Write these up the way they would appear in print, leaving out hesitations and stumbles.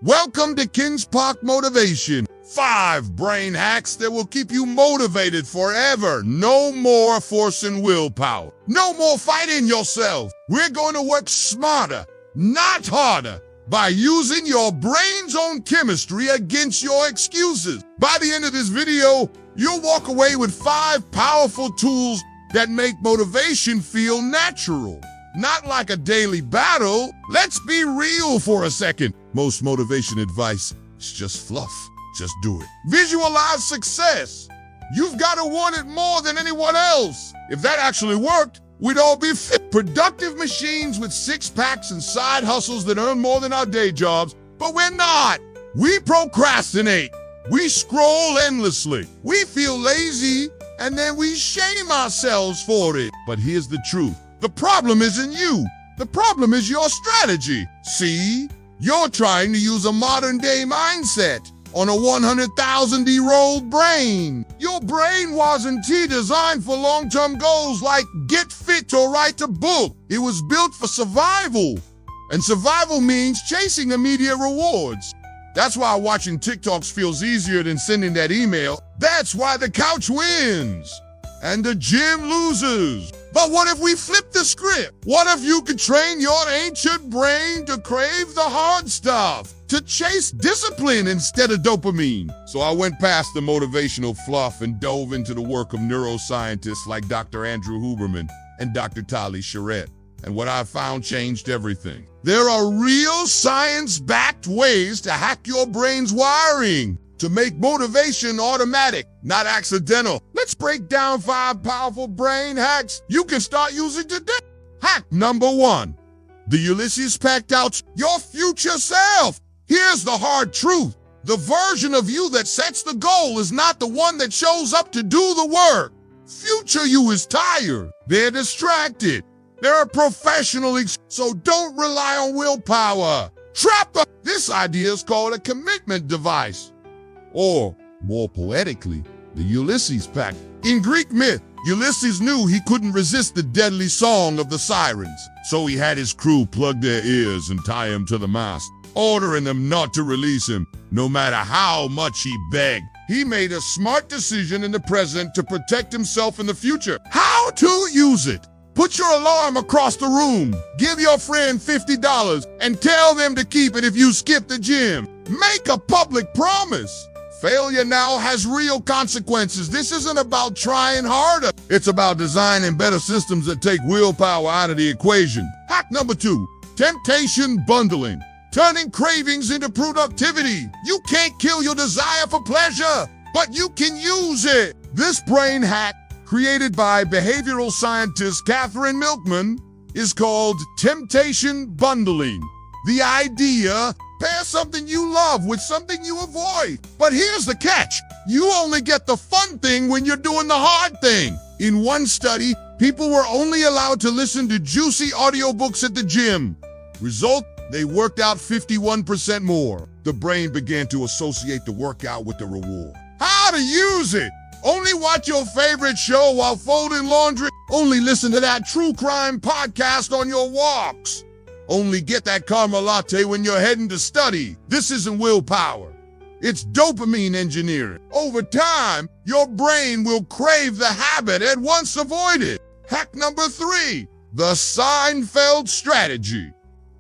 Welcome to KinSpark Motivation. 5 brain hacks that will keep you motivated forever. No more forcing willpower. No more fighting yourself. We're going to work smarter, not harder, by using your brain's own chemistry against your excuses. By the end of this video, you'll walk away with 5 powerful tools that make motivation feel natural. Not like a daily battle. Let's be real for a second. Most motivation advice is just fluff. Just do it. Visualize success. You've got to want it more than anyone else. If that actually worked, we'd all be fit, productive machines with 6-packs and side hustles that earn more than our day jobs. But we're not. We procrastinate. We scroll endlessly. We feel lazy, and then we shame ourselves for it. But here's the truth. The problem isn't you. The problem is your strategy. See? You're trying to use a modern-day mindset on a 100,000-year-old brain. Your brain wasn't designed for long-term goals like get fit or write a book. It was built for survival. And survival means chasing immediate rewards. That's why watching TikToks feels easier than sending that email. That's why the couch wins and the gym loses. But what if we flip the script? What if you could train your ancient brain to crave the hard stuff, to chase discipline instead of dopamine? So I went past the motivational fluff and dove into the work of neuroscientists like Dr. Andrew Huberman and Dr. Tali Charette. And what I found changed everything. There are real science-backed ways to hack your brain's wiring, to make motivation automatic, not accidental. Let's break down 5 powerful brain hacks you can start using today. Hack number 1. The Ulysses packed out your future self. Here's the hard truth. The version of you that sets the goal is not the one that shows up to do the work. Future you is tired. They're distracted. They're professional, so don't rely on willpower. Trap them. This idea is called a commitment device. Or, more poetically, the Ulysses Pact. In Greek myth, Ulysses knew he couldn't resist the deadly song of the sirens, so he had his crew plug their ears and tie him to the mast, ordering them not to release him, no matter how much he begged. He made a smart decision in the present to protect himself in the future. How to use it? Put your alarm across the room. Give your friend $50 and tell them to keep it if you skip the gym. Make a public promise. Failure now has real consequences. This isn't about trying harder. It's about designing better systems that take willpower out of the equation. Hack number 2, temptation bundling. Turning cravings into productivity. You can't kill your desire for pleasure, but you can use it. This brain hack, created by behavioral scientist Catherine Milkman, is called temptation bundling. The idea: pair something you love with something you avoid. But here's the catch. You only get the fun thing when you're doing the hard thing. In one study, people were only allowed to listen to juicy audiobooks at the gym. Result, they worked out 51% more. The brain began to associate the workout with the reward. How to use it? Only watch your favorite show while folding laundry. Only listen to that true crime podcast on your walks. Only get that caramel latte when you're heading to study. This isn't willpower. It's dopamine engineering. Over time, your brain will crave the habit and once avoid it. Hack number 3, the Seinfeld strategy.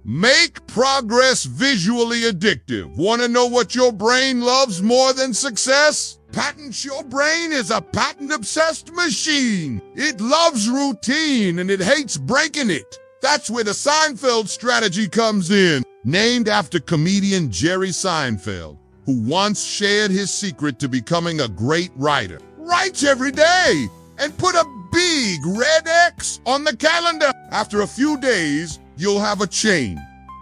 Make progress visually addictive. Want to know what your brain loves more than success? Patent your brain is a patent-obsessed machine. It loves routine and it hates breaking it. That's where the Seinfeld strategy comes in. Named after comedian Jerry Seinfeld, who once shared his secret to becoming a great writer. Write every day and put a big red X on the calendar. After a few days, you'll have a chain.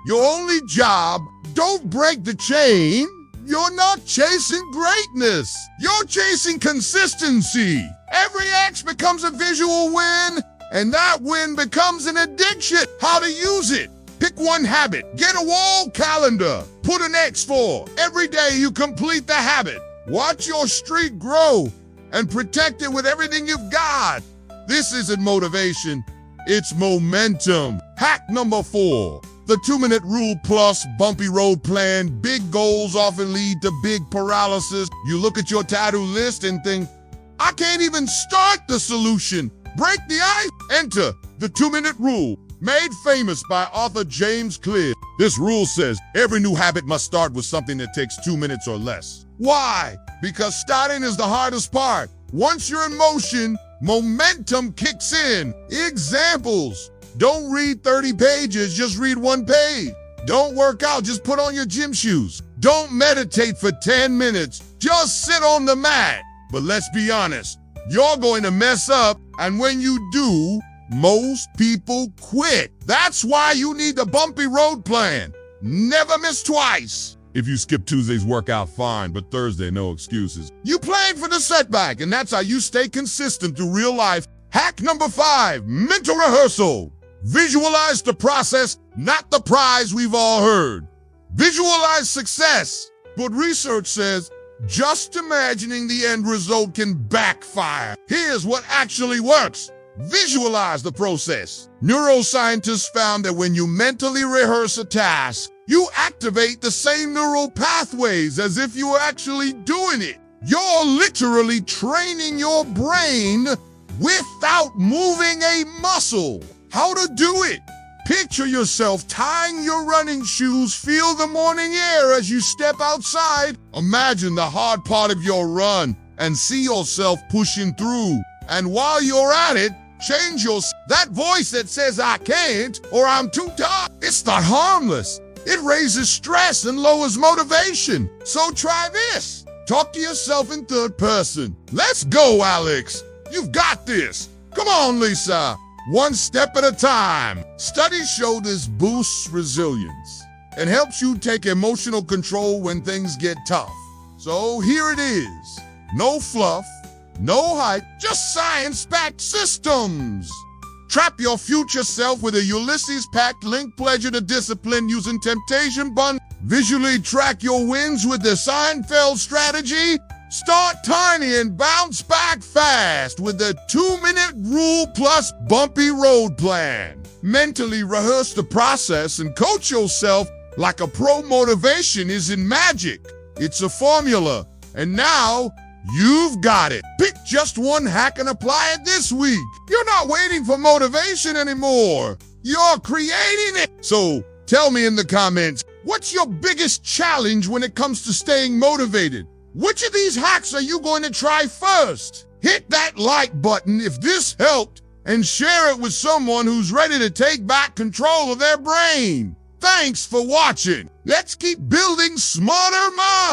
Your only job, don't break the chain. You're not chasing greatness. You're chasing consistency. Every X becomes a visual win, and that win becomes an addiction. How to use it? Pick one habit. Get a wall calendar. Put an X for every day you complete the habit. Watch your streak grow and protect it with everything you've got. This isn't motivation. It's momentum. Hack number 4, The 2-minute rule plus bumpy road plan. Big goals often lead to big paralysis. You look at your to-do list and think, I can't even start the solution. Break the ice. Enter the 2-minute rule, made famous by author James Clear. This rule says every new habit must start with something that takes 2 minutes or less. Why? Because starting is the hardest part. Once you're in motion, momentum kicks in. Examples. Don't read 30 pages, just read 1 page. Don't work out, just put on your gym shoes. Don't meditate for 10 minutes, just sit on the mat. But let's be honest, you're going to mess up, and when you do, most people quit. That's why you need the bumpy road plan. Never miss twice. If you skip Tuesday's workout, fine, but Thursday, no excuses. You plan for the setback, and that's how you stay consistent through real life. Hack number 5, mental rehearsal. Visualize the process, not the prize we've all heard. Visualize success. But research says just imagining the end result can backfire. Here's what actually works. Visualize the process. Neuroscientists found that when you mentally rehearse a task, you activate the same neural pathways as if you were actually doing it. You're literally training your brain without moving a muscle. How to do it? Picture yourself tying your running shoes, feel the morning air as you step outside. Imagine the hard part of your run and see yourself pushing through. And while you're at it, change that voice that says I can't or I'm too tired. It's not harmless. It raises stress and lowers motivation. So try this. Talk to yourself in third person. Let's go, Alex. You've got this. Come on, Lisa. One step at a time. Studies show this boosts resilience and helps you take emotional control when things get tough. So here it is. No fluff, no hype, just science-packed systems. Trap your future self with a Ulysses-packed link pleasure to discipline using temptation bun. Visually track your wins with the Seinfeld strategy. Start tiny and bounce back fast with the 2-minute rule plus bumpy road plan. Mentally rehearse the process and coach yourself like a pro. Motivation isn't magic. It's a formula. And now you've got it. Pick just one hack and apply it this week. You're not waiting for motivation anymore. You're creating it. So tell me in the comments, what's your biggest challenge when it comes to staying motivated? Which of these hacks are you going to try first? Hit that like button if this helped and share it with someone who's ready to take back control of their brain. Thanks for watching. Let's keep building smarter minds.